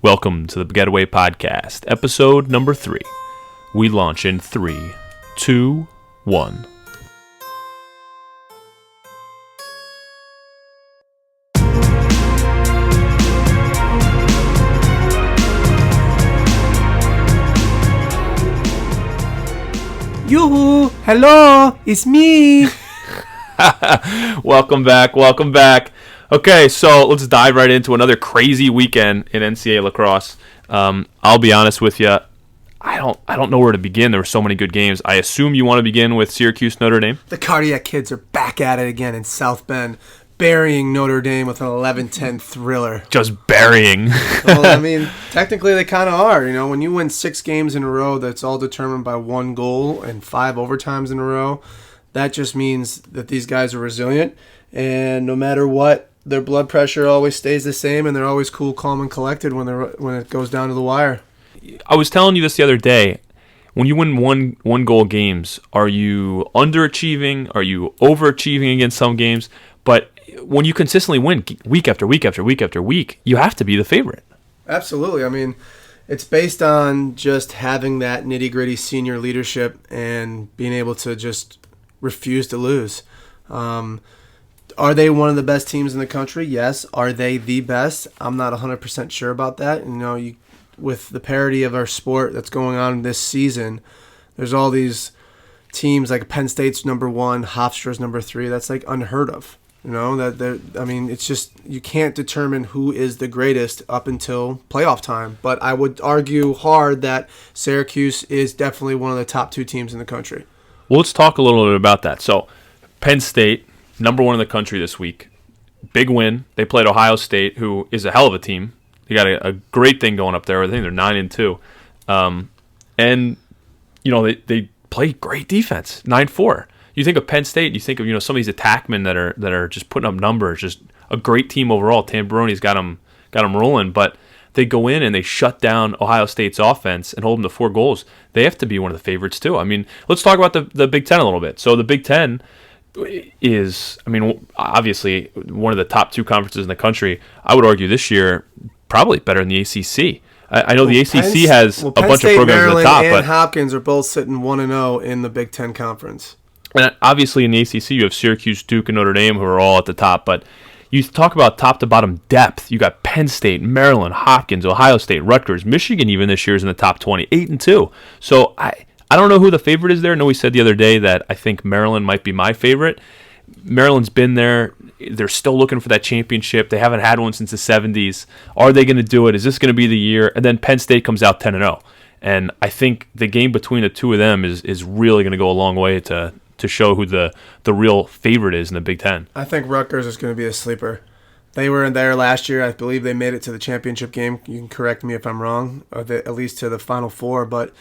Welcome to the Baggataway Podcast, episode number 3. We launch in 3, 2, 1. Yoo-hoo! Hello! It's me! Welcome back. Okay, so let's dive right into another crazy weekend in NCAA lacrosse. I'll be honest with you, I don't know where to begin. There were so many good games. I assume you want to begin with Syracuse Notre Dame? The Cardiac Kids are back at it again in South Bend, burying Notre Dame with an 11-10 thriller. Just burying. Well, I mean, technically they kind of are. You know, when you win 6 games in a row that's all determined by 1 goal and 5 overtimes in a row, that just means that these guys are resilient. And no matter what, their blood pressure always stays the same, and they're always cool, calm, and collected when it goes down to the wire. I was telling you this the other day. When you win one goal games, are you underachieving? Are you overachieving against some games? But when you consistently win week after week after week after week, you have to be the favorite. Absolutely. I mean, it's based on just having that nitty-gritty senior leadership and being able to just refuse to lose. Are they one of the best teams in the country? Yes. Are they the best? I'm not 100% sure about that. You know, with the parity of our sport that's going on this season, there's all these teams like Penn State's number 1, Hofstra's number 3. That's like unheard of. You know, it's just you can't determine who is the greatest up until playoff time. But I would argue hard that Syracuse is definitely one of the top 2 teams in the country. Well, let's talk a little bit about that. So, Penn State, number 1 in the country this week. Big win. They played Ohio State, who is a hell of a team. They got a great thing going up there. I think they're 9-2. And, you know, they play great defense, 9-4. You think of Penn State, you think of, you know, some of these attackmen that are just putting up numbers, just a great team overall. Tamburoni's got them rolling, but they go in and they shut down Ohio State's offense and hold them to 4 goals. They have to be one of the favorites too. I mean, let's talk about the Big Ten a little bit. So the Big Ten is, I mean, obviously one of the top 2 conferences in the country. I would argue this year probably better than the ACC. I know the ACC has a bunch of programs Maryland, at the top, and but Hopkins are both sitting 1-0 in the Big Ten Conference. And obviously in the ACC you have Syracuse, Duke, and Notre Dame who are all at the top. But you talk about top to bottom depth. You got Penn State, Maryland, Hopkins, Ohio State, Rutgers, Michigan even this year is in the top 20, 8-2. So I don't know who the favorite is there. I know we said the other day that I think Maryland might be my favorite. Maryland's been there. They're still looking for that championship. They haven't had one since the 70s. Are they going to do it? Is this going to be the year? And then Penn State comes out 10-0. And I think the game between the 2 of them is really going to go a long way to show who the real favorite is in the Big Ten. I think Rutgers is going to be a sleeper. They were in there last year. I believe they made it to the championship game. You can correct me if I'm wrong, or at least to the Final Four, but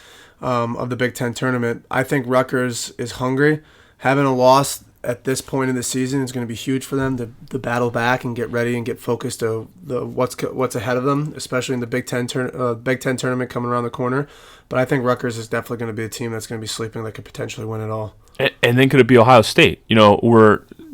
of the Big Ten tournament. I think Rutgers is hungry. Having a loss at this point in the season is going to be huge for them to battle back and get ready and get focused to what's ahead of them, especially in the Big Ten tournament coming around the corner. But I think Rutgers is definitely going to be a team that's going to be sleeping that could potentially win it all. And then could it be Ohio State? You know,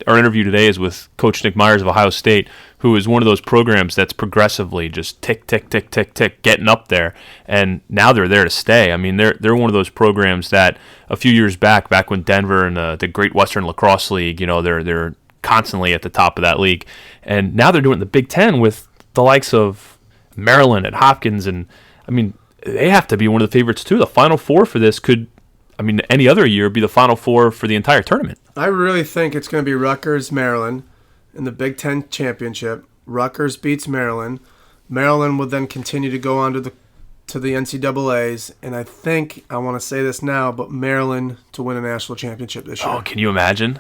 our interview today is with Coach Nick Myers of Ohio State, who is one of those programs that's progressively just tick, tick, tick, tick, tick, getting up there. And now they're there to stay. I mean, they're one of those programs that a few years back when Denver and the Great Western Lacrosse League, you know, they're constantly at the top of that league. And now they're doing the Big Ten with the likes of Maryland and Hopkins. And, I mean, they have to be one of the favorites too. The Final Four for this could, I mean, any other year be the Final Four for the entire tournament. I really think it's going to be Rutgers, Maryland in the Big Ten championship. Rutgers beats Maryland. Maryland will then continue to go on to the NCAAs, and I think, I want to say this now, but Maryland to win a national championship this year. Oh, can you imagine?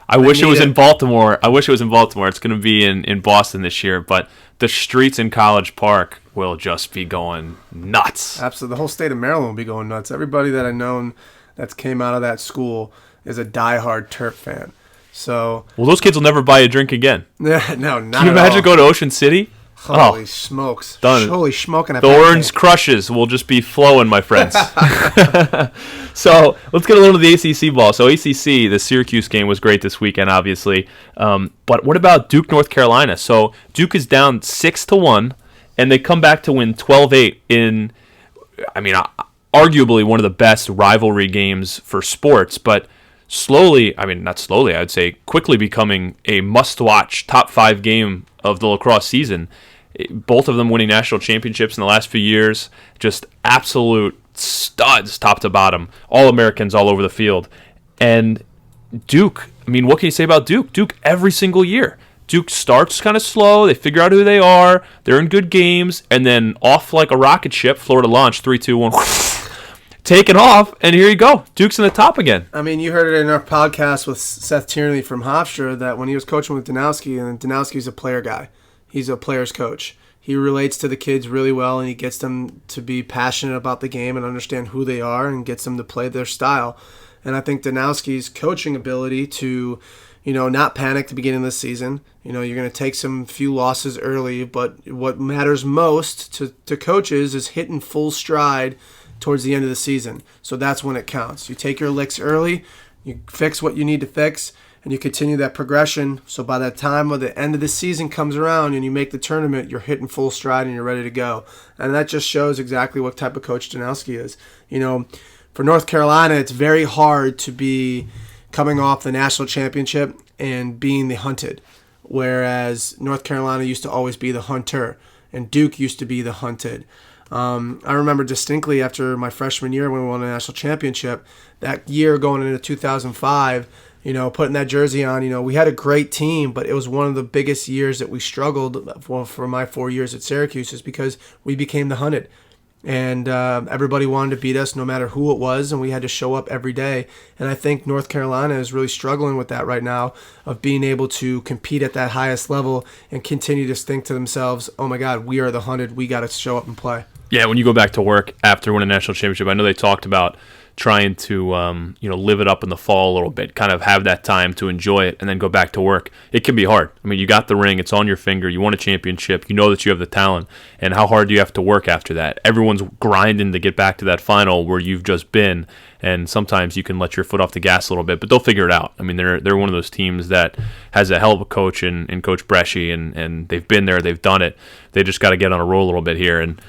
I wish it was in Baltimore. It's going to be in Boston this year, but the streets in College Park will just be going nuts. Absolutely. The whole state of Maryland will be going nuts. Everybody that I've known that came out of that school is a diehard Terp fan. So, well, those kids will never buy a drink again. Yeah, no, not Can you imagine all. going to Ocean City? Holy smokes. Done. Holy smoking. The orange crushes will just be flowing, my friends. So let's get a little to the ACC ball. So ACC, the Syracuse game was great this weekend, obviously. But what about Duke, North Carolina? So Duke is down 6-1, and they come back to win 12-8 in, I mean, arguably one of the best rivalry games for sports, but slowly, I mean, not slowly, I would say quickly becoming a must-watch top 5 game of the lacrosse season. Both of them winning national championships in the last few years, just absolute studs top to bottom, All-Americans all over the field. And Duke, I mean, what can you say about Duke? Duke every single year. Duke starts kind of slow, they figure out who they are, they're in good games, and then off like a rocket ship, Florida launch, 3-2-1, taking off, and here you go. Duke's in the top again. I mean, you heard it in our podcast with Seth Tierney from Hofstra that when he was coaching with Danowski, and Danowski's a player guy. He's a player's coach. He relates to the kids really well, and he gets them to be passionate about the game and understand who they are and gets them to play their style. And I think Danowski's coaching ability to, not panic at the beginning of the season. You're going to take some few losses early, but what matters most to coaches is hitting full stride towards the end of the season. So that's when it counts. You take your licks early, you fix what you need to fix, and you continue that progression. So by the time of the end of the season comes around and you make the tournament, you're hitting full stride and you're ready to go. And that just shows exactly what type of coach Danowski is. For North Carolina, it's very hard to be coming off the national championship and being the hunted, whereas North Carolina used to always be the hunter, and Duke used to be the hunted. I remember distinctly after my freshman year when we won a national championship, that year going into 2005, putting that jersey on, we had a great team, but it was one of the biggest years that we struggled for my 4 years at Syracuse is because we became the hunted. And everybody wanted to beat us no matter who it was, and we had to show up every day. And I think North Carolina is really struggling with that right now, of being able to compete at that highest level and continue to think to themselves, oh my God, we are the hunted, we got to show up and play. Yeah, when you go back to work after winning a national championship, I know they talked about trying to live it up in the fall a little bit, kind of have that time to enjoy it and then go back to work. It can be hard. I mean, you got the ring, it's on your finger, you won a championship, you know that you have the talent, and how hard do you have to work after that? Everyone's grinding to get back to that final where you've just been, and sometimes you can let your foot off the gas a little bit, but they'll figure it out. I mean, they're one of those teams that has a hell of a coach in Coach Bresci, and they've been there, they've done it. They just got to get on a roll a little bit here. And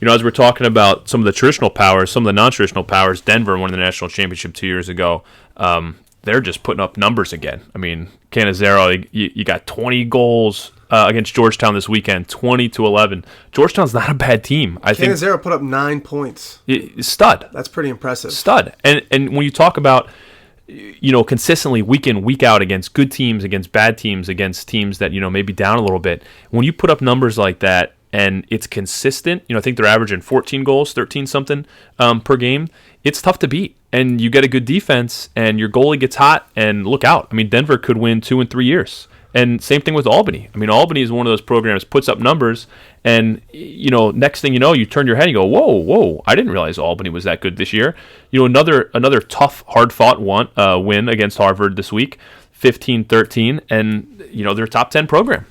as we're talking about some of the traditional powers, some of the non-traditional powers, Denver won the national championship 2 years ago. They're just putting up numbers again. I mean, Cannizzaro, you got 20 goals against Georgetown this weekend, 20-11. Georgetown's not a bad team. I think Cannizzaro put up 9 points. Stud. That's pretty impressive. Stud. And when you talk about consistently week in, week out against good teams, against bad teams, against teams that maybe down a little bit, when you put up numbers like that, and it's consistent, I think they're averaging 14 goals, 13-something per game. It's tough to beat. And you get a good defense, and your goalie gets hot, and look out. I mean, Denver could win 2 in 3 years. And same thing with Albany. I mean, Albany is one of those programs, puts up numbers, and, next thing you know, you turn your head and you go, whoa, I didn't realize Albany was that good this year. Another tough, hard-fought win against Harvard this week, 15-13, and, they're a top 10 program.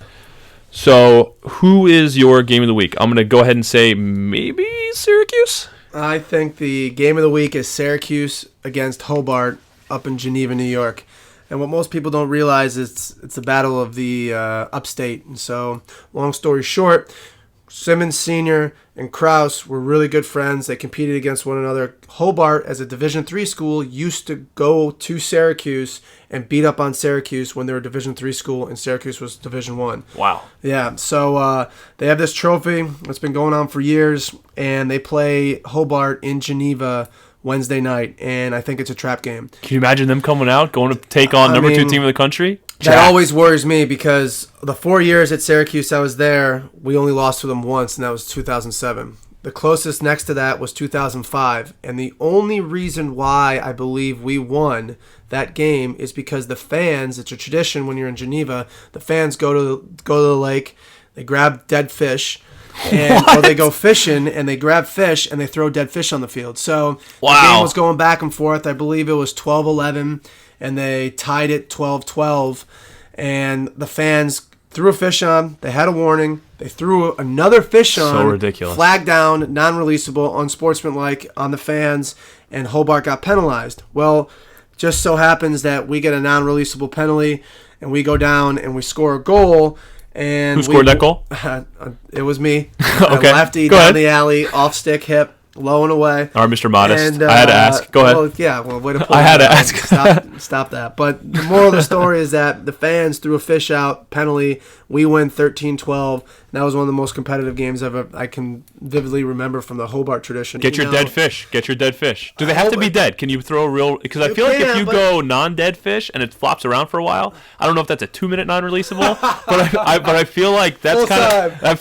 So, who is your game of the week? I'm going to go ahead and say maybe Syracuse? I think the game of the week is Syracuse against Hobart up in Geneva, New York. And what most people don't realize is it's a battle of the upstate. And so, long story short, Simmons Sr. and Krause were really good friends. They competed against one another. Hobart, as a Division III school, used to go to Syracuse and beat up on Syracuse when they were a Division III school, and Syracuse was Division I. Wow. Yeah, so they have this trophy that's been going on for years, and they play Hobart in Geneva Wednesday night, and I think it's a trap game. Can you imagine them coming out, going to take on number 2 team in the country? That always worries me because the 4 years at Syracuse I was there, we only lost to them once, and that was 2007. The closest next to that was 2005, and the only reason why I believe we won that game is because the fans, it's a tradition when you're in Geneva, the fans go to the lake, they grab dead fish, or they go fishing and they grab fish and they throw dead fish on the field. So The game was going back and forth. I believe it was 12-11, and they tied it 12-12, and the fans threw a fish on. They had a warning. They threw another fish on. So ridiculous. Flag down, non-releasable, unsportsmanlike on the fans, and Hobart got penalized. Well, just so happens that we get a non-releasable penalty, and we go down and we score a goal, And who scored that goal? It was me. Okay. Lefty Go down ahead. the alley, off stick hip, low and away. All right, Mr. Modest. And, I had to ask. Go ahead. Well, yeah, way to pull I had that to out. ask. Stop that. But the moral of the story is that the fans threw a fish out penalty. We win 13-12. That was one of the most competitive games I can vividly remember from the Hobart tradition. Get your dead fish. Get your dead fish. Do they have to be dead? Can you throw a real? Because I feel like if you go non-dead fish and it flops around for a while, I don't know if that's a 2-minute non-releasable, but I feel like that's kind of. I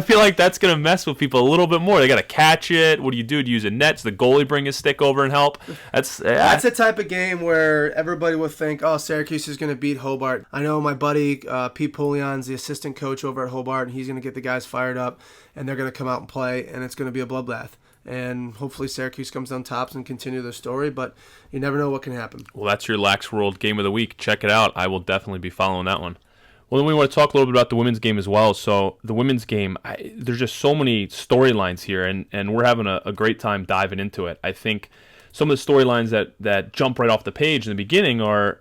feel like that's gonna mess with people a little bit more. They gotta catch it. What do? Do you use a net? Does the goalie bring his stick over and help? That's the type of game where everybody would think, oh, Syracuse is gonna beat Hobart. I know my buddy Pete Pouillon's the assistant coach over at Hobart, and he's gonna get the guys fired up, and they're gonna come out and play, and it's gonna be a bloodbath. And hopefully Syracuse comes down tops and continue their story, but you never know what can happen. Well, that's your Lax World Game of the Week. Check it out. I will definitely be following that one. Well, then we want to talk a little bit about the women's game as well. So the women's game, there's just so many storylines here, and we're having a great time diving into it. I think some of the storylines that jump right off the page in the beginning are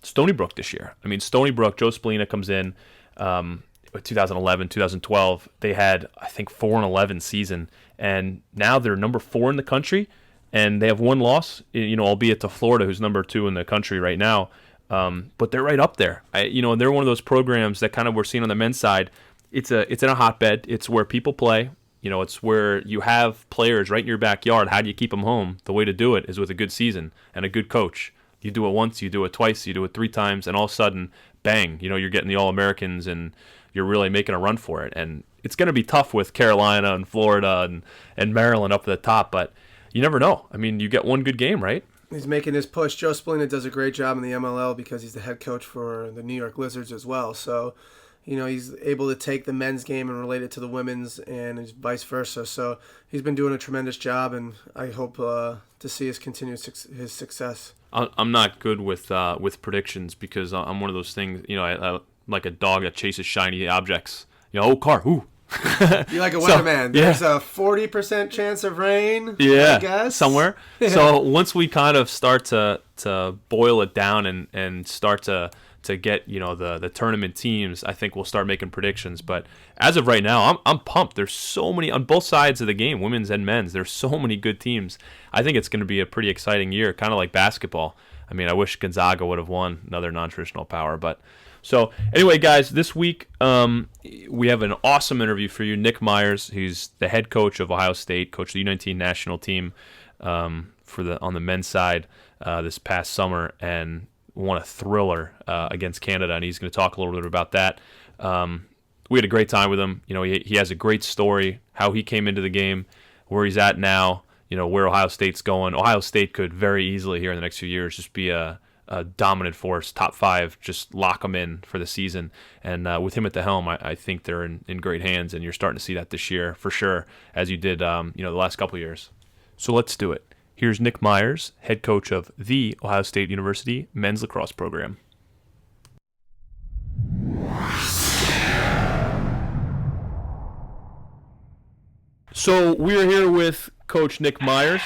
Stony Brook this year. I mean, Stony Brook, Joe Spallina comes in 2011, 2012. They had, I think, 4-11 season, and now they're number 4 in the country, and they have one loss, albeit to Florida, who's number 2 in the country right now. But they're right up there. They're one of those programs that kind of we're seeing on the men's side. It's in a hotbed. It's where people play. It's where you have players right in your backyard. How do you keep them home? The way to do it is with a good season and a good coach. You do it once, you do it twice, you do it 3 times, and all of a sudden, bang, you're getting the All-Americans and you're really making a run for it. And it's going to be tough with Carolina and Florida and Maryland up at the top, but you never know. I mean, you get one good game, right? He's making his push. Joe Spallina does a great job in the MLL because he's the head coach for the New York Lizards as well. So, he's able to take the men's game and relate it to the women's and vice versa. So he's been doing a tremendous job, and I hope to see his continued his success. I'm not good with predictions because I'm one of those things, I like a dog that chases shiny objects. Car, ooh. You're like a weatherman. There's a 40% chance of rain, I guess. Somewhere. Yeah. So once we kind of start to boil it down and start to get the tournament teams, I think we'll start making predictions. But as of right now, I'm pumped. There's so many on both sides of the game, women's and men's. There's so many good teams. I think it's going to be a pretty exciting year, kind of like basketball. I mean, I wish Gonzaga would have won, another non-traditional power, but. So anyway, guys, this week we have an awesome interview for you. Nick Myers, who's the head coach of Ohio State, coached the U19 national team on the men's side this past summer, and won a thriller against Canada. And he's going to talk a little bit about that. We had a great time with him. He has a great story, how he came into the game, where he's at now. Where Ohio State's going. Ohio State could very easily here in the next few years just be a dominant force, top 5, just lock them in for the season. And with him at the helm, I think they're in great hands, and you're starting to see that this year for sure, as you did the last couple of years. So let's do it. Here's Nick Myers, head coach of the Ohio State University men's lacrosse program. So we're here with Coach Nick Myers.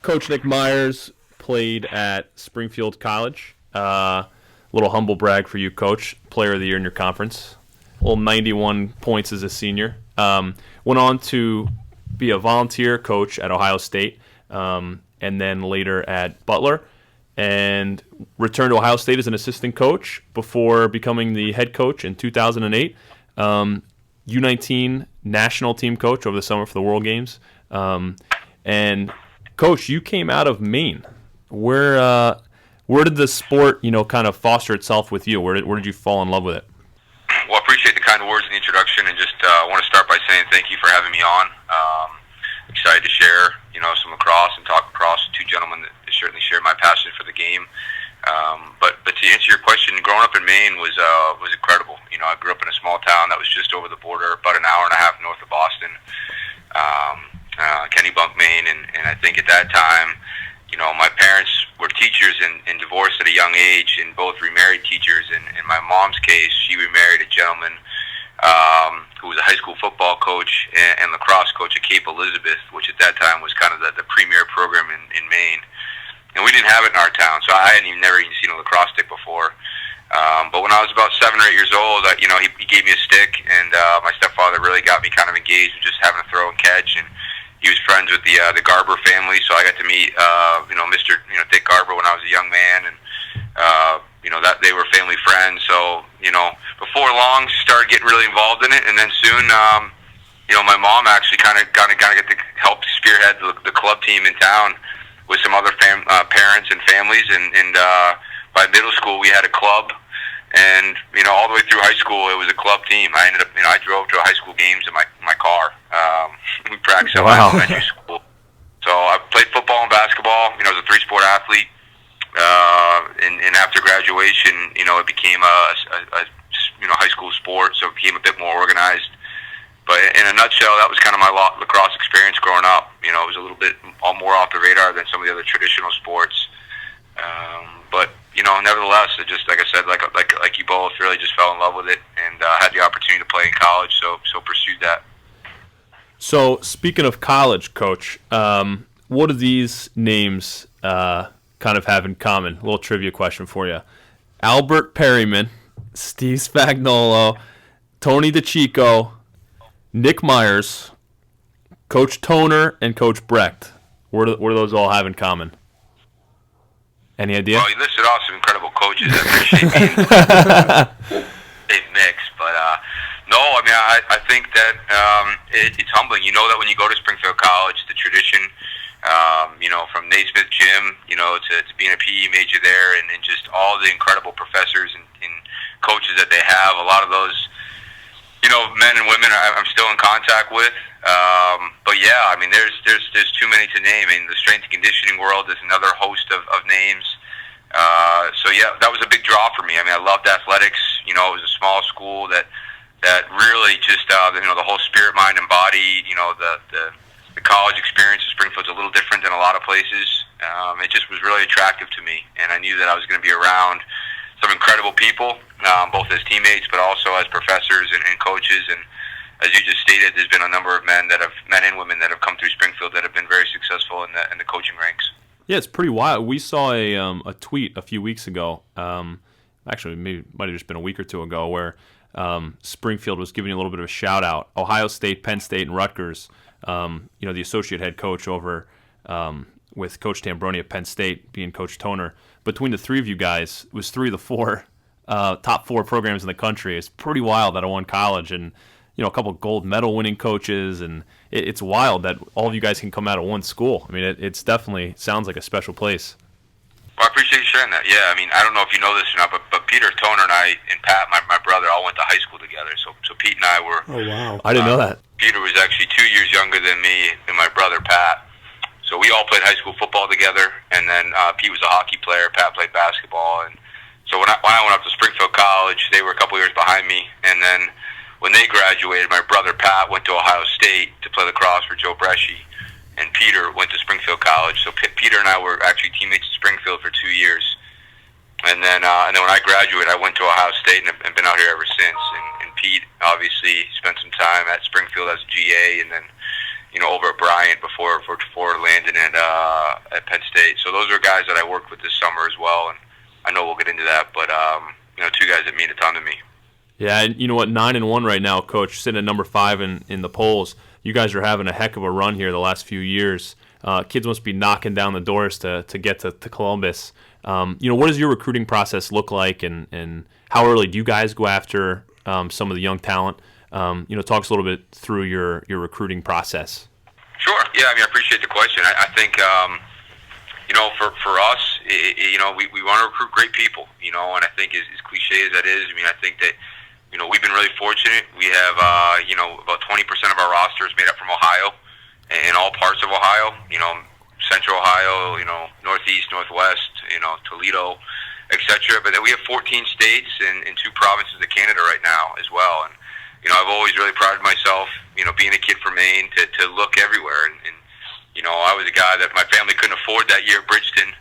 Coach Nick Myers played at Springfield College. Little humble brag for you, Coach. Player of the year in your conference. 91 points as a senior. Went on to be a volunteer coach at Ohio State, and then later at Butler, and returned to Ohio State as an assistant coach before becoming the head coach in 2008. U19 national team coach over the summer for the World Games. And Coach, you came out of Maine. Where did the sport, kind of foster itself with you? Where did you fall in love with it? Well, I appreciate the kind words in the introduction, and just want to start by saying thank you for having me on. Excited to share, some lacrosse and talk lacrosse. 2 gentlemen that certainly share my passion for the game. But to answer your question, growing up in Maine was incredible. I grew up in a small town that was just over the border, about an hour and a half north of Boston, Kennebunk, Maine, and I think at that time, my parents were teachers and divorced at a young age, and both remarried teachers. And in my mom's case, she remarried a gentleman who was a high school football coach and lacrosse coach at Cape Elizabeth, which at that time was kind of the premier program in Maine. And we didn't have it in our town, so I had never even seen a lacrosse stick before. But when I was about 7 or 8 years old, he gave me a stick, and my stepfather really got me kind of engaged with just having to throw and catch. And he was friends with the Garber family, so I got to meet Mr. Dick Garber when I was a young man, and that they were family friends. So before long, started getting really involved in it, and then soon, my mom actually kind of got to help spearhead the club team in town with some other parents and families, and by middle school we had a club. And all the way through high school, it was a club team. I ended up, I drove to high school games in my car. We practiced at my elementary school. So I played football and basketball. I was a 3-sport athlete. And after graduation, it became a high school sport, so it became a bit more organized. But in a nutshell, that was kind of my lacrosse experience growing up. It was a little bit more off the radar than some of the other traditional sports. But nevertheless, it just, like I said, like you both, really just fell in love with it, and had the opportunity to play in college, so pursued that. So, speaking of college, Coach, what do these names kind of have in common? A little trivia question for you. Albert Perryman, Steve Spagnuolo, Tony DeCicco, Nick Myers, Coach Toner, and Coach Brecht. What do those all have in common? Any idea? Well, you listed off some incredible coaches. I appreciate being a mix, but no, I think that it's humbling. That when you go to Springfield College, the tradition, from Naismith Gym, to being a PE major there, and just all the incredible professors and coaches that they have. A lot of those, men and women I'm still in contact with. But yeah, there's too many to name. The strength and conditioning world is another host of names. So yeah, that was a big draw for me. I loved athletics. It was a small school that really just, the whole spirit, mind, and body, the college experience in Springfield's a little different than a lot of places. It just was really attractive to me, and I knew that I was going to be around some incredible people, both as teammates, but also as professors and coaches. And as you just stated, there's been a number of men and women that have come through Springfield that have been very successful in the coaching ranks. Yeah, it's pretty wild. We saw a tweet a few weeks ago. Actually, maybe might have just been a week or two ago, where Springfield was giving a little bit of a shout out. Ohio State, Penn State, and Rutgers. The associate head coach over with Coach Tambroni at Penn State being Coach Toner. Between the three of you guys, it was 3 of the 4 top 4 programs in the country. It's pretty wild out of one college, and a couple of gold medal winning coaches, and it's wild that all of you guys can come out of one school. It's definitely sounds like a special place. Well, I appreciate you sharing that. Yeah, I don't know if you know this or not, but Peter Toner and I and Pat, my brother, all went to high school together. So Pete and I were. Oh wow! I didn't know that. Peter was actually 2 years younger than me and my brother Pat. So we all played high school football together, and then Pete was a hockey player. Pat played basketball, and so when I went up to Springfield College, they were a couple years behind me, and then when they graduated, my brother Pat went to Ohio State to play lacrosse for Joe Bresci, and Peter went to Springfield College. So Peter and I were actually teammates at Springfield for 2 years. And then when I graduated, I went to Ohio State and been out here ever since. And Pete obviously spent some time at Springfield as a GA, and then over at Bryant before landing at Penn State. So those are guys that I worked with this summer as well, and I know we'll get into that. But 2 guys that mean a ton to me. Yeah, and 9-1 right now, Coach, sitting at number 5 in the polls. You guys are having a heck of a run here the last few years. Kids must be knocking down the doors to get to Columbus. What does your recruiting process look like, and how early do you guys go after some of the young talent? Talk us a little bit through your recruiting process. Sure. Yeah, I appreciate the question. I think, for us, we want to recruit great people, and I think as cliche as that is, I think that, we've been really fortunate. We have, about 20% of our roster is made up from Ohio, in all parts of Ohio, Central Ohio, Northeast, Northwest, Toledo, etc. But then we have 14 states and 2 provinces of Canada right now as well. And, I've always really prided myself, being a kid from Maine, to look everywhere. And I was a guy that my family couldn't afford that year at Bridgeton,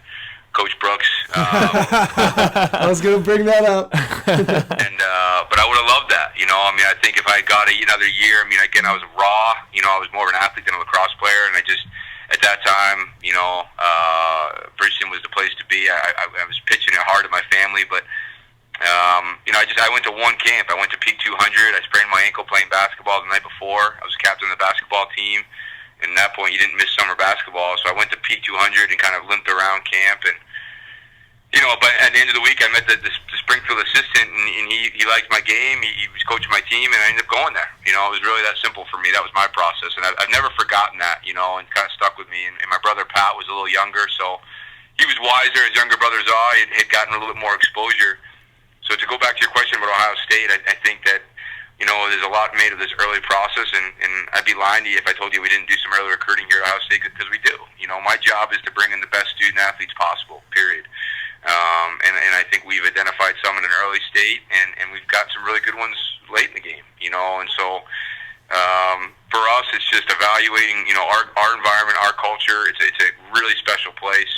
Coach Brooks. I was going to bring that up. But I would have loved that. I think if I got another year, again, I was raw. I was more of an athlete than a lacrosse player, and I just, at that time, Bridgeton was the place to be. I was pitching it hard to my family, but I went to one camp. I went to Peak 200. I sprained my ankle playing basketball the night before. I was captain of the basketball team. And at that point, you didn't miss summer basketball. So I went to Peak 200 and kind of limped around camp. And, but at the end of the week, I met the Springfield assistant, and he liked my game. He was coaching my team, and I ended up going there. It was really that simple for me. That was my process. And I've never forgotten that, and kind of stuck with me. And my brother, Pat, was a little younger, so he was wiser. His younger brothers are. He had gotten a little bit more exposure. So to go back to your question about Ohio State, I think that, there's a lot made of this early process, and I'd be lying to you if I told you we didn't do some early recruiting here at Ohio State, because we do. My job is to bring in the best student-athletes possible, period. And I think we've identified some in an early state, and we've got some really good ones late in the game, and so for us, it's just evaluating, our environment, our culture. It's a really special place.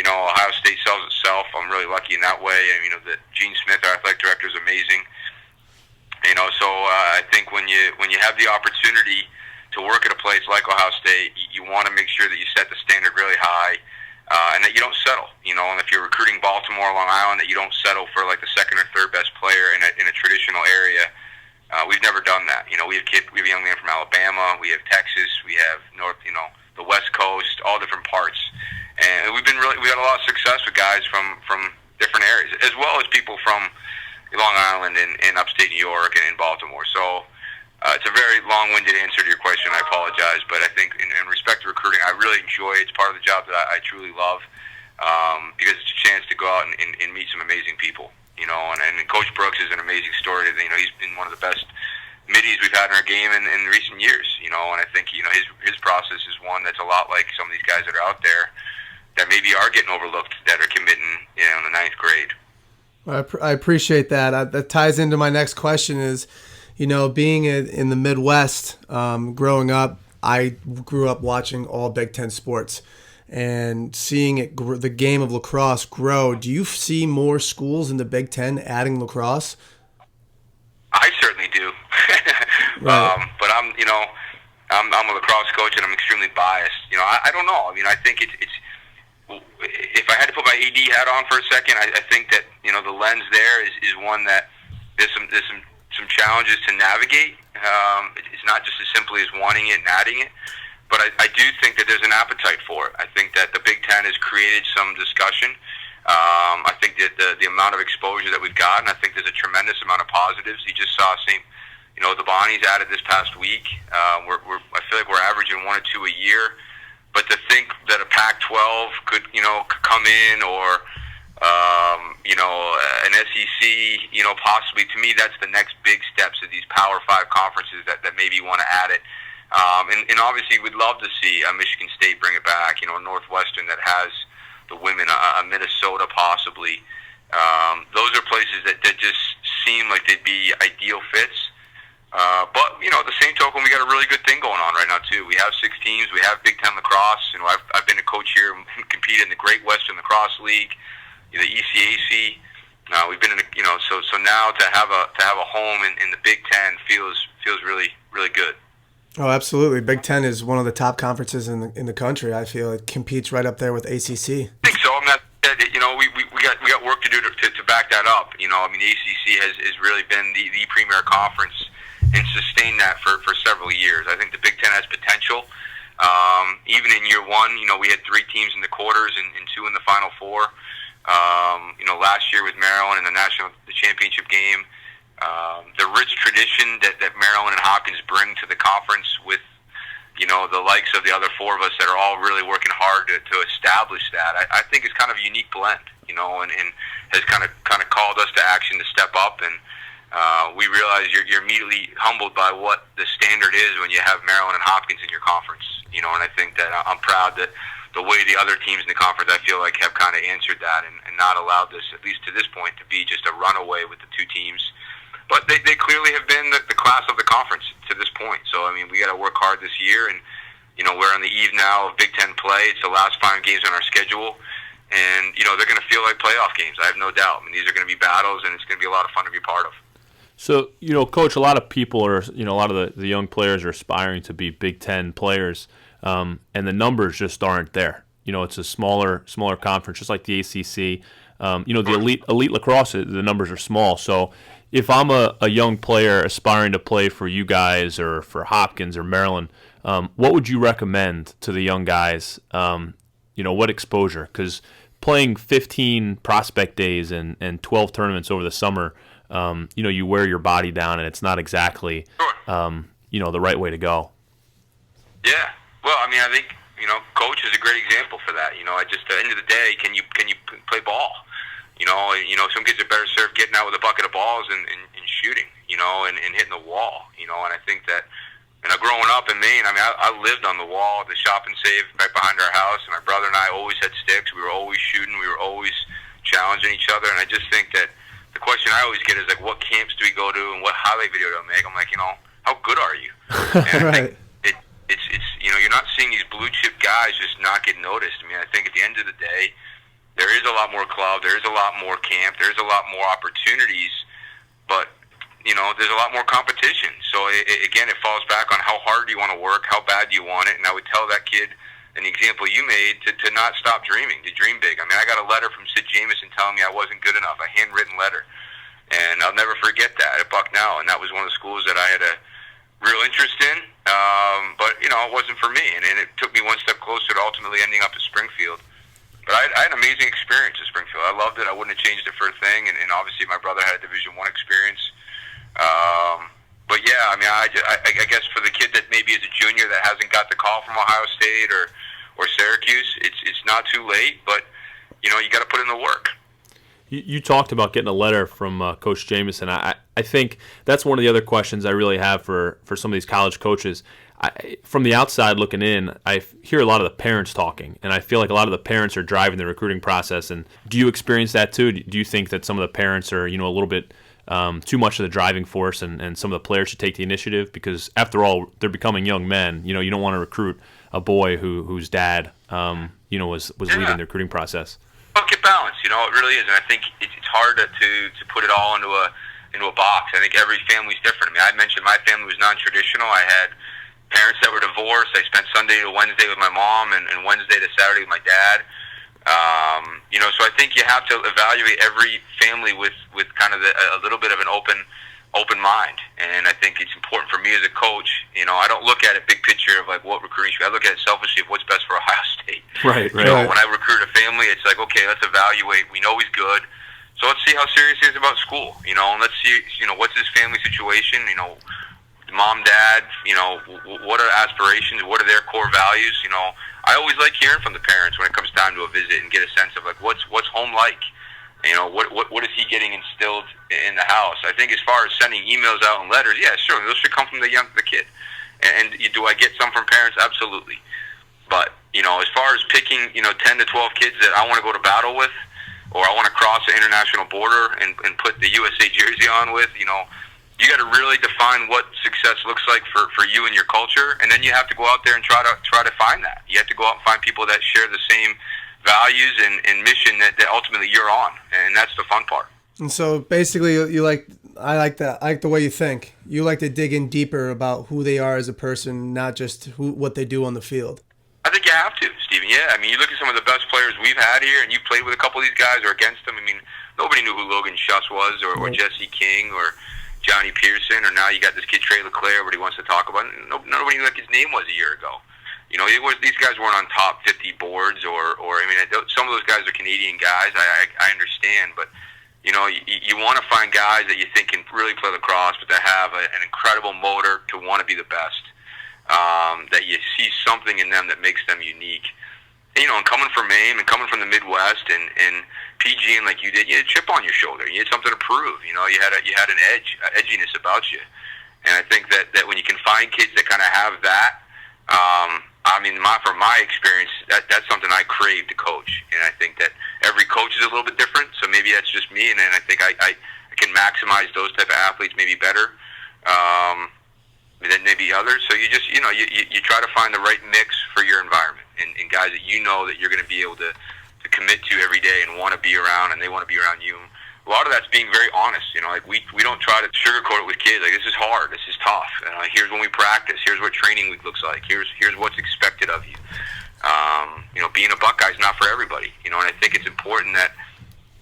Ohio State sells itself. I'm really lucky in that way. The Gene Smith, our athletic director, is amazing. So I think when you have the opportunity to work at a place like Ohio State, you want to make sure that you set the standard really high, and that you don't settle. And if you're recruiting Baltimore, Long Island, that you don't settle for like the second or third best player in a traditional area. We've never done that. We have a young man from Alabama. We have Texas. We have the West Coast, all different parts. And we had a lot of success with guys from different areas, as well as people from Long Island and upstate New York and in Baltimore. So it's a very long-winded answer to your question. I apologize, but I think in respect to recruiting, I really enjoy it. It's part of the job that I truly love, because it's a chance to go out and meet some amazing people. And Coach Brooks is an amazing story. He's been one of the best middies we've had in our game in recent years. And I think his process is one that's a lot like some of these guys that are out there that maybe are getting overlooked, that are committing in the ninth grade. I appreciate that. That ties into my next question is, being in the Midwest, growing up, I grew up watching all Big Ten sports and seeing the game of lacrosse grow. Do you see more schools in the Big Ten adding lacrosse? I certainly do. Right. But I'm a lacrosse coach, and I'm extremely biased. I don't know. I think it's if I had to put my AD hat on for a second, I think that the lens there is one that there's some challenges to navigate. It's not just as simply as wanting it and adding it, but I do think that there's an appetite for it. I think that the Big Ten has created some discussion. I think that the amount of exposure that we've gotten, I think there's a tremendous amount of positives. You just saw the Bonnies added this past week. I feel like we're averaging 1 or 2 a year. But to think that a Pac-12 could come in, or an SEC, possibly, to me, that's the next big steps of these Power 5 conferences that maybe want to add it. And obviously, we'd love to see Michigan State bring it back. Northwestern that has the women, Minnesota possibly. Those are places that just seem like they'd be ideal fits. But at the same token, we got a really good thing going on right now too. We have 6 teams. We have Big Ten lacrosse. I've been a coach here and competed in the Great Western Lacrosse League, the ECAC. We've been in so now to have a home in the Big Ten feels really, really good. Oh, absolutely. Big Ten is one of the top conferences in the country. I feel it competes right up there with ACC. I think so. We got work to do to back that up. The ACC has really been the premier conference and sustained that for several years. I think the Big Ten has potential. Even in year one, we had 3 teams in the quarters and 2 in the Final Four. Last year with Maryland in the championship game. The rich tradition that Maryland and Hopkins bring to the conference with, the likes of the other 4 of us that are all really working hard to establish that, I think is kind of a unique blend, and has kind of called us to action to step up. And we realize you're immediately humbled by what the standard is when you have Maryland and Hopkins in your conference, and I think that I'm proud that the way the other teams in the conference, I feel like, have kind of answered that and not allowed this, at least to this point, to be just a runaway with the 2 teams. But they clearly have been the class of the conference to this point. So, we got to work hard this year, and, we're on the eve now of Big Ten play. It's the last 5 games on our schedule, and, they're going to feel like playoff games, I have no doubt. These are going to be battles, and it's going to be a lot of fun to be part of. So, Coach, a lot of people are, a lot of the young players are aspiring to be Big Ten players, and the numbers just aren't there. It's a smaller conference, just like the ACC. the elite lacrosse, the numbers are small. So if I'm a young player aspiring to play for you guys or for Hopkins or Maryland, what would you recommend to the young guys? What exposure? Because playing 15 prospect days and 12 tournaments over the summer, you wear your body down, and it's not exactly, the right way to go. Yeah. Well, I mean, I think, coach is a great example for that. At the end of the day, can you play ball? Some kids are better served getting out with a bucket of balls and shooting, and hitting the wall, and I think that, growing up in Maine, I mean, I lived on the wall, the shop and save right behind our house, and my brother and I always had sticks. We were always shooting. We were always challenging each other, and I just think that the question I always get is, like, what camps do we go to and what highlight video do I make? I'm like, how good are you? And right. I think it's you're not seeing these blue-chip guys just not get noticed. I mean, I think at the end of the day, there is a lot more club, there is a lot more camp, there's a lot more opportunities, but there's a lot more competition. So again, it falls back on how hard do you want to work, how bad do you want it, and I would tell that kid, an example you made, to not stop dreaming, to dream big. I mean, I got a letter from Sid Jameson telling me I wasn't good enough, a handwritten letter, and I'll never forget that at Bucknell, and that was one of the schools that I had a real interest in, but it wasn't for me, and it took me one step closer to ultimately ending up at Springfield. But I had an amazing experience at Springfield. I loved it. I wouldn't have changed it for a thing, and obviously my brother had a Division I experience. But yeah, I mean, I guess for the kid that maybe is a junior that hasn't got the call from Ohio State or Syracuse, it's not too late, but you got to put in the work. You talked about getting a letter from Coach Jameson. I think that's one of the other questions I really have for some of these college coaches. From the outside looking in, I hear a lot of the parents talking, and I feel like a lot of the parents are driving the recruiting process. And do you experience that too? Do you think that some of the parents are, a little bit too much of the driving force, and some of the players should take the initiative? Because after all, they're becoming young men. You don't want to recruit a boy whose dad, was leading the recruiting process. Get balance, it really is, and I think it's hard to put it all into a box. I think every family's different. I mean, I mentioned my family was non-traditional. I had parents that were divorced. I spent Sunday to Wednesday with my mom and Wednesday to Saturday with my dad. So I think you have to evaluate every family with kind of a little bit of an open mind. And I think it's important for me as a coach. I don't look at it big picture of like what recruiting should. I look at it selfishly of what's best for Ohio State. Right. When I recruit a family, it's like, okay, let's evaluate. We know he's good, so let's see how serious he is about school. And let's see, what's his family situation. Mom, dad, what are aspirations? What are their core values? I always like hearing from the parents when it comes time to a visit and get a sense of like what's home like. What is he getting instilled in the house? I think as far as sending emails out and letters, yeah, sure, those should come from the kid. And do I get some from parents? Absolutely. But as far as picking 10 to 12 kids that I want to go to battle with, or I want to cross the international border and put the USA jersey on with, you got to really define what success looks like for you and your culture, and then you have to go out there and try to find that. You have to go out and find people that share the same values and mission that ultimately you're on, and that's the fun part. And so basically, I like that. I like the way you think. You like to dig in deeper about who they are as a person, not just what they do on the field. I think you have to, Stephen. Yeah, I mean, you look at some of the best players we've had here, and you played with a couple of these guys or against them. I mean, nobody knew who Logan Schuss was or Jesse King or Johnny Pearson, or now you got this kid Trey LeClaire, everybody wants to talk about. Nobody knew what his name was a year ago. These guys weren't on top 50 boards, or I mean, some of those guys are Canadian guys. I understand, but you want to find guys that you think can really play lacrosse, but that have an incredible motor to want to be the best. That you see something in them that makes them unique. And coming from Maine and coming from the Midwest and PGing like you did, you had a chip on your shoulder. You had something to prove. You had an edginess about you. And I think that when you can find kids that kind of have that, from my experience, that's something I crave to coach. And I think that every coach is a little bit different. So maybe that's just me, and I think I can maximize those type of athletes maybe better than maybe others. So you just you try to find the right mix for your environment and guys that that you're going to be able to commit to every day and want to be around, and they want to be around you. A lot of that's being very honest. Like we don't try to sugarcoat it with kids. Like, this is hard, this is tough. Here's when we practice. Here's what training week looks like. Here's what's expected of you. Being a Buckeye is not for everybody. And I think it's important that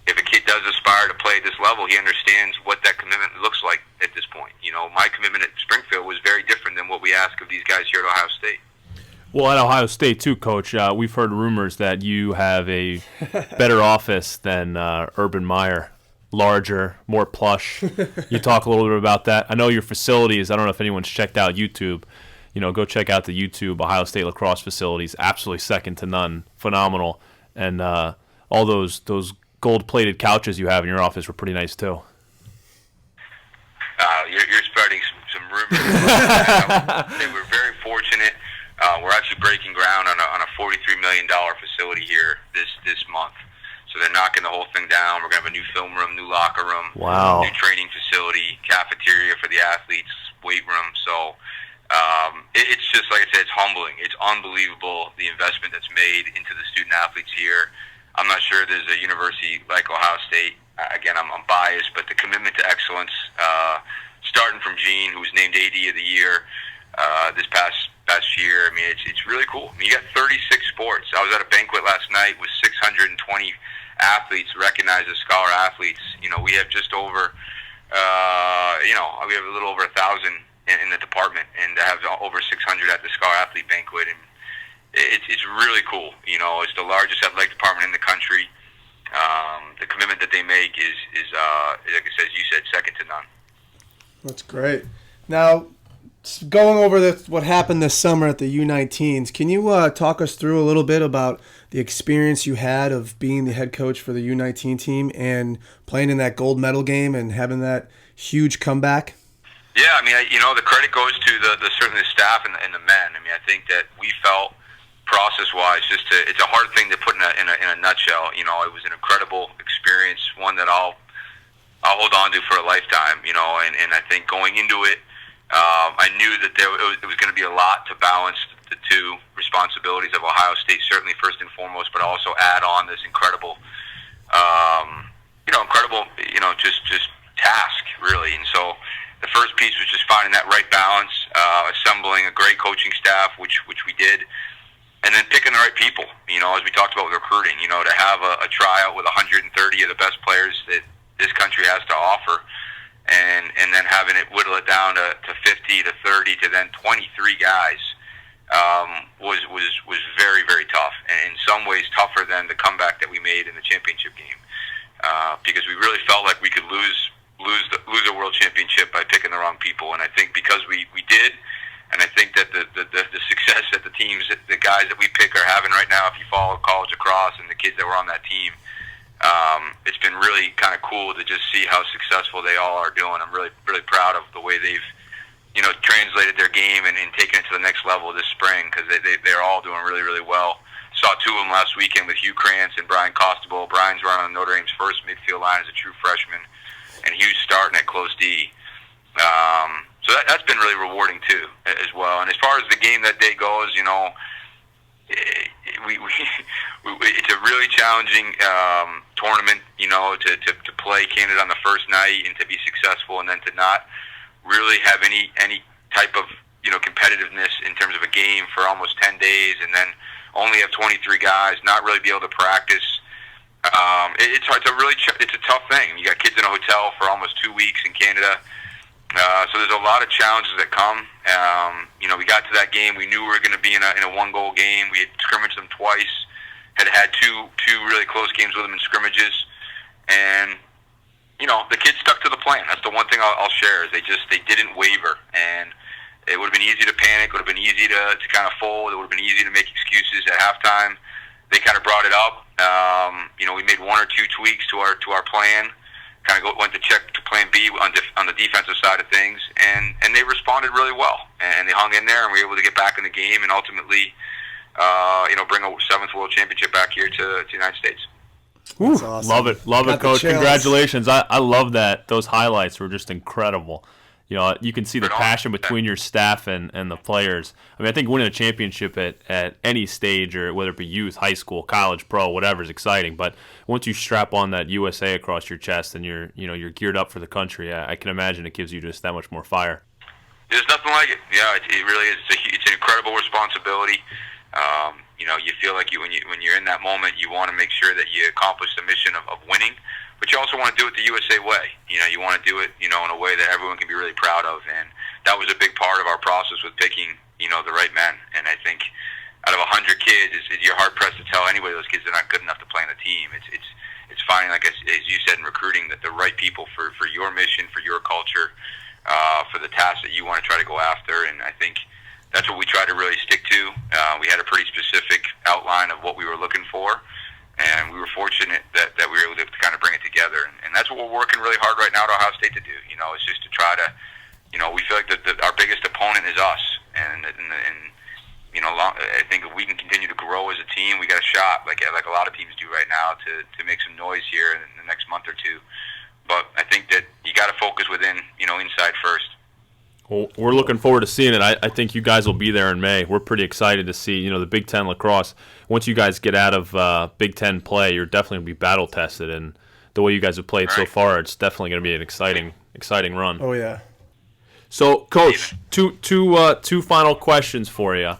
if a kid does aspire to play at this level, he understands what that commitment looks like at this point. My commitment at Springfield was very different than what we ask of these guys here at Ohio State. Well, at Ohio State, too, Coach, we've heard rumors that you have a better office than Urban Meyer. Larger, more plush. You talk a little bit about that. I know your facilities, I don't know if anyone's checked out YouTube. Go check out the YouTube Ohio State lacrosse facilities. Absolutely second to none. Phenomenal. And all those gold-plated couches you have in your office were pretty nice, too. You're spreading some rumors. We're very fortunate. We're actually breaking ground on a $43 million facility here this month. So they're knocking the whole thing down. We're going to have a new film room, new locker room, wow, new training facility, cafeteria for the athletes, weight room. So it's just, like I said, it's humbling. It's unbelievable the investment that's made into the student athletes here. I'm not sure there's a university like Ohio State. Again, I'm biased, but the commitment to excellence, starting from Gene, who was named AD of the year this past year. I mean, it's really cool. I mean, you got 36 sports. I was at a banquet last night with 620 athletes recognized as scholar athletes. We have just over, we have a little over 1,000 in the department, and to have over 600 at the scholar athlete banquet, and it's really cool. It's the largest athletic department in the country. The commitment that they make is like I said, as you said, second to none. That's great. Now, going over what happened this summer at the U19s, can you talk us through a little bit about the experience you had of being the head coach for the U19 team and playing in that gold medal game and having that huge comeback? Yeah, I mean, the credit goes to certainly the staff and the men. I mean, I think that we felt process-wise, it's a hard thing to put in a nutshell. It was an incredible experience, one that I'll hold on to for a lifetime. And I think going into it, I knew that it was going to be a lot to balance the two responsibilities of Ohio State, certainly first and foremost, but also add on this incredible just task, really. And so the first piece was just finding that right balance, assembling a great coaching staff, which we did, and then picking the right people. As we talked about with recruiting, to have a tryout with 130 of the best players that this country has to offer, and then having it whittle it down to 50 to 30 to then 23 guys was very, very tough, and in some ways tougher than the comeback that we made in the championship game, because we really felt like we could lose a world championship by picking the wrong people. And I think because we did, and I think that the success that the guys that we pick are having right now, if you follow college lacrosse and the kids that were on that team, it's been really kind of cool to just see how successful they all are doing. I'm really, really proud of the way they've, translated their game and taken it to the next level this spring, because they're all doing really, really well. Saw two of them last weekend with Hugh Krantz and Brian Costable. Brian's running on Notre Dame's first midfield line as a true freshman, and Hugh's starting at close D. So that's been really rewarding too, as well. And as far as the game that day goes, it's a really challenging tournament, to play Canada on the first night and to be successful, and then to not really have any type of competitiveness in terms of a game for almost 10 days, and then only have 23 guys, not really be able to practice. It's a tough thing. You got kids in a hotel for almost 2 weeks in Canada. So there's a lot of challenges that come. We got to that game. We knew we were going to be in a one-goal game. We had scrimmaged them twice. Had two really close games with them in scrimmages, and the kids stuck to the plan. That's the one thing I'll share, is they didn't waver, and it would have been easy to panic. It would have been easy to kind of fold. It would have been easy to make excuses at halftime. They kind of brought it up. We made one or two tweaks to our plan. Kind of went to plan B on the defensive side of things, and they responded really well, and they hung in there, and we were able to get back in the game, and ultimately, bring a 7th World Championship back here to the United States. That's awesome. Love it, Coach. Congratulations! I love that. Those highlights were just incredible. You can see the passion between your staff and the players. I mean, I think winning a championship at any stage, or whether it be youth, high school, college, pro, whatever, is exciting. But once you strap on that USA across your chest and you're geared up for the country, I can imagine it gives you just that much more fire. There's nothing like it. Yeah, it really is. It's an incredible responsibility. You feel like when you're in that moment, you want to make sure that you accomplish the mission of winning, but you also want to do it the USA way. You want to do it, in a way that everyone can be really proud of, and that was a big part of our process with picking, the right men. And I think out of 100 kids, you're hard pressed to tell anybody those kids are not good enough to play on the team. It's finding, like as you said in recruiting, that the right people for your mission, for your culture, for the task that you want to try to go after. And I think that's what we try to really stick to. We had a pretty specific outline of what we were looking for, and we were fortunate that we were able to kind of bring it together. And that's what we're working really hard right now at Ohio State to do. It's just to try to, we feel like that our biggest opponent is us. And I think if we can continue to grow as a team, we got a shot, like a lot of teams do right now, to make some noise here in the next month or two. But I think that you got to focus within, inside first. Well, we're looking forward to seeing it. I think you guys will be there in May. We're pretty excited to see, the Big Ten lacrosse. Once you guys get out of Big Ten play, you're definitely going to be battle tested. And the way you guys have played so far, it's definitely going to be an exciting run. Oh yeah. So, Coach, two final questions for you.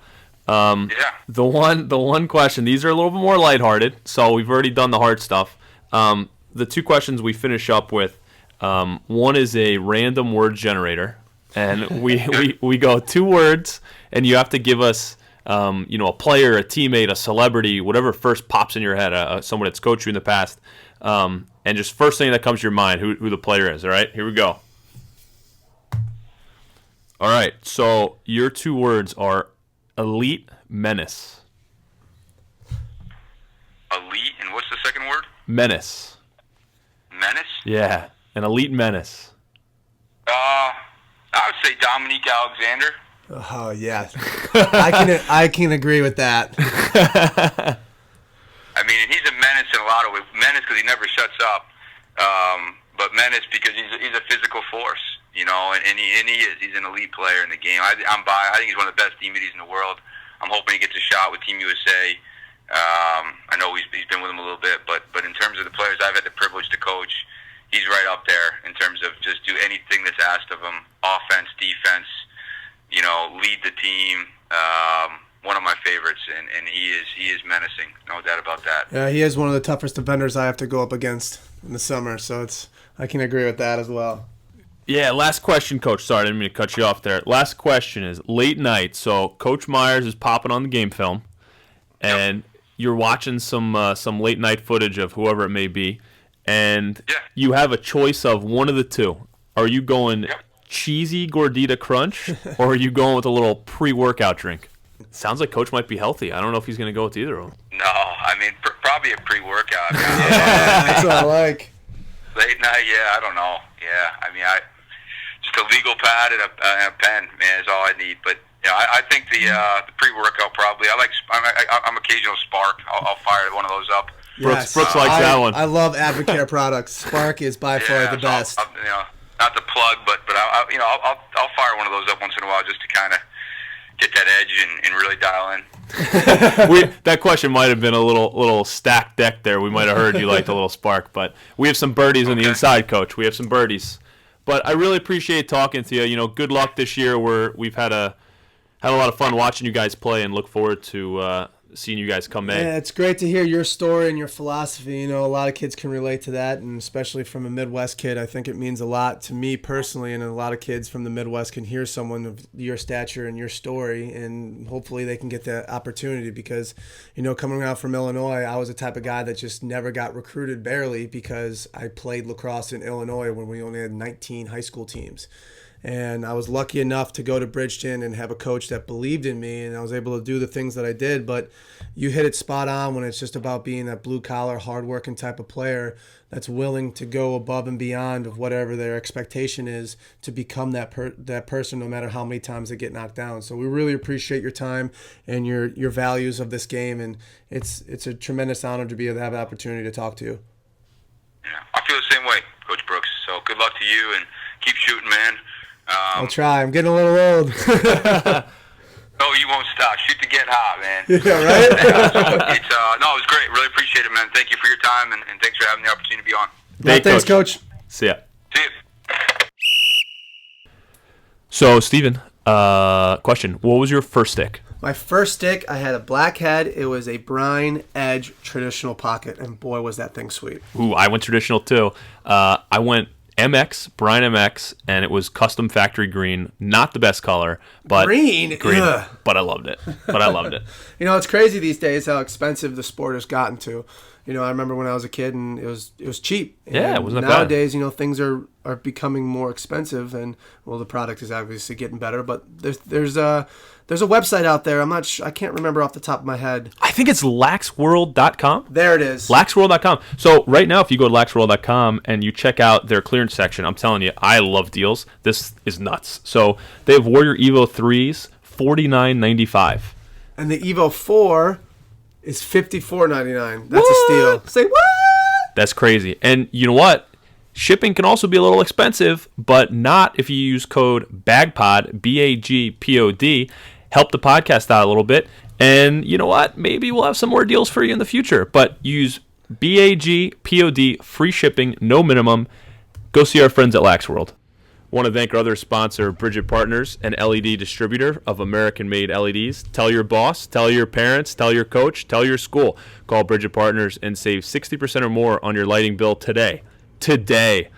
The one question. These are a little bit more lighthearted, so we've already done the hard stuff. The two questions we finish up with. One is a random word generator. And we go 2 words, and you have to give us, a player, a teammate, a celebrity, whatever first pops in your head, someone that's coached you in the past, and just first thing that comes to your mind, who the player is. All right, here we go. All right, so your 2 words are elite menace. Elite, and what's the second word? Menace. Menace? Yeah, an elite menace. I would say Dominique Alexander. Oh yeah, I can agree with that. I mean, he's a menace in a lot of ways. Menace because he never shuts up, but menace because he's a physical force, and he is. He's an elite player in the game. I think he's one of the best teammates in the world. I'm hoping he gets a shot with Team USA. I know he's been with them a little bit, but in terms of the players I've had the privilege to coach, he's right up there in terms of just do anything that's asked of him, offense, defense, lead the team. One of my favorites, and he is menacing, no doubt about that. Yeah, he is one of the toughest defenders I have to go up against in the summer, so I can agree with that as well. Yeah, last question, Coach. Sorry, I didn't mean to cut you off there. Last question is late night. So Coach Myers is popping on the game film, and you're watching some late night footage of whoever it may be, and you have a choice of one of the two. Are you going cheesy gordita crunch, or are you going with a little pre-workout drink? Sounds like Coach might be healthy. I don't know if he's going to go with either of them. No, I mean, probably a pre-workout. That's what I like. Late night, I don't know. Yeah, I mean, just a legal pad and a pen, man, is all I need. But I think the pre-workout probably. I'm occasional Spark. I'll fire one of those up. Brooks likes that one. I love Advocare products. Spark is by far the best. Not to plug, but I'll fire one of those up once in a while just to kind of get that edge and really dial in. That question might have been a little stacked deck there. We might have heard you liked a little Spark, but we have some birdies on the inside, Coach. We have some birdies. But I really appreciate talking to you. Good luck this year. We've had a lot of fun watching you guys play, and look forward to seeing you guys come May. Yeah, it's great to hear your story and your philosophy. A lot of kids can relate to that, and especially from a Midwest kid, I think it means a lot to me personally, and a lot of kids from the Midwest can hear someone of your stature and your story, and hopefully they can get that opportunity because, coming out from Illinois, I was the type of guy that just never got recruited barely because I played lacrosse in Illinois when we only had 19 high school teams. And I was lucky enough to go to Bridgeton and have a coach that believed in me, and I was able to do the things that I did. But you hit it spot on when it's just about being that blue-collar, hard-working type of player that's willing to go above and beyond of whatever their expectation is to become that person no matter how many times they get knocked down. So we really appreciate your time and your values of this game, and it's a tremendous honor to be able to have the opportunity to talk to you. Yeah, I feel the same way, Coach Brooks. So good luck to you, and keep shooting, man. I'll try. I'm getting a little old. No, you won't stop. Shoot to get hot, man. Yeah, right? It was great. Really appreciate it, man. Thank you for your time, and thanks for having the opportunity to be on. Thanks, Coach. See ya. See you. So, Steven, question. What was your first stick? My first stick, I had a black head. It was a brine edge traditional pocket, and boy, was that thing sweet. Ooh, I went traditional too. I went MX, brine MX, and it was custom factory green. Not the best color, but green. Ugh. But I loved it. It's crazy these days how expensive the sport has gotten to. I remember when I was a kid and it was cheap. And yeah, it wasn't that nowadays, things are becoming more expensive, and the product is obviously getting better. But there's a website out there. I can't remember off the top of my head. I think it's laxworld.com. There it is. Laxworld.com. So right now, if you go to laxworld.com and you check out their clearance section, I'm telling you, I love deals. This is nuts. So they have Warrior Evo 3s, $49.95. And the Evo 4 is $54.99. That's a steal. Say what? That's crazy. And you know what? Shipping can also be a little expensive, but not if you use code BAGPOD, BAGPOD. Help the podcast out a little bit. And you know what? Maybe we'll have some more deals for you in the future. But use BAGPOD, free shipping, no minimum. Go see our friends at Laxworld. Want to thank our other sponsor, Bridget Partners, an LED distributor of American-made LEDs. Tell your boss, tell your parents, tell your coach, tell your school. Call Bridget Partners and save 60% or more on your lighting bill today. Today.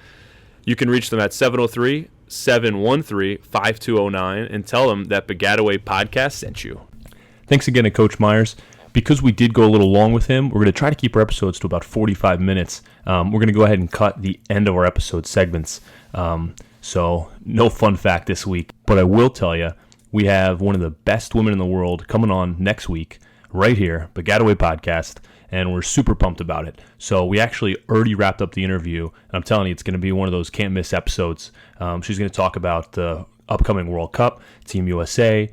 You can reach them at 703-713-5209 and tell them that Baggataway Podcast sent you. Thanks again to Coach Myers. Because we did go a little long with him, we're going to try to keep our episodes to about 45 minutes. We're going to go ahead and cut the end of our episode segments. So no fun fact this week. But I will tell you, we have one of the best women in the world coming on next week, right here, Baggataway Podcast, and we're super pumped about it. So we actually already wrapped up the interview, and I'm telling you, it's going to be one of those can't-miss episodes. She's going to talk about the upcoming World Cup, Team USA.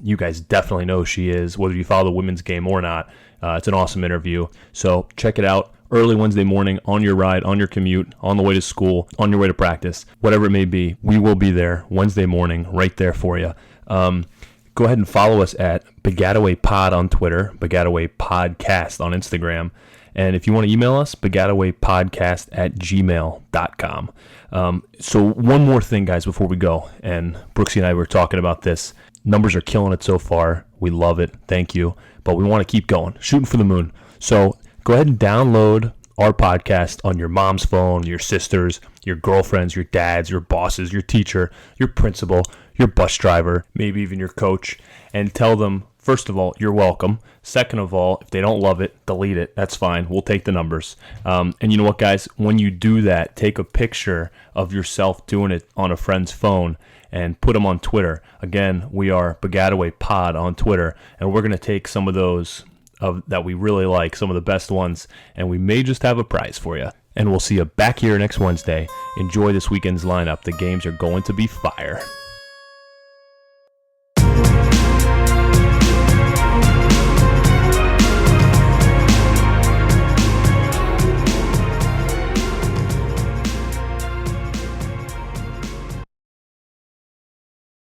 You guys definitely know who she is, whether you follow the women's game or not. It's an awesome interview. So check it out early Wednesday morning on your ride, on your commute, on the way to school, on your way to practice, whatever it may be. We will be there Wednesday morning right there for you. Go ahead and follow us at Baggataway Pod on Twitter, Baggataway Podcast on Instagram. And if you want to email us, baggatawaypodcast@gmail.com. So one more thing, guys, before we go. And Brooksy and I were talking about this. Numbers are killing it so far. We love it. Thank you. But we want to keep going, shooting for the moon. So go ahead and download our podcast on your mom's phone, your sister's, your girlfriend's, your dad's, your boss's, your teacher, your principal, your bus driver, maybe even your coach, and tell them, first of all, you're welcome. Second of all, if they don't love it, delete it. That's fine. We'll take the numbers. And you know what, guys? When you do that, take a picture of yourself doing it on a friend's phone and put them on Twitter. Again, we are Baggataway Pod on Twitter, and we're going to take some of those that we really like, some of the best ones, and we may just have a prize for you. And we'll see you back here next Wednesday. Enjoy this weekend's lineup. The games are going to be fire.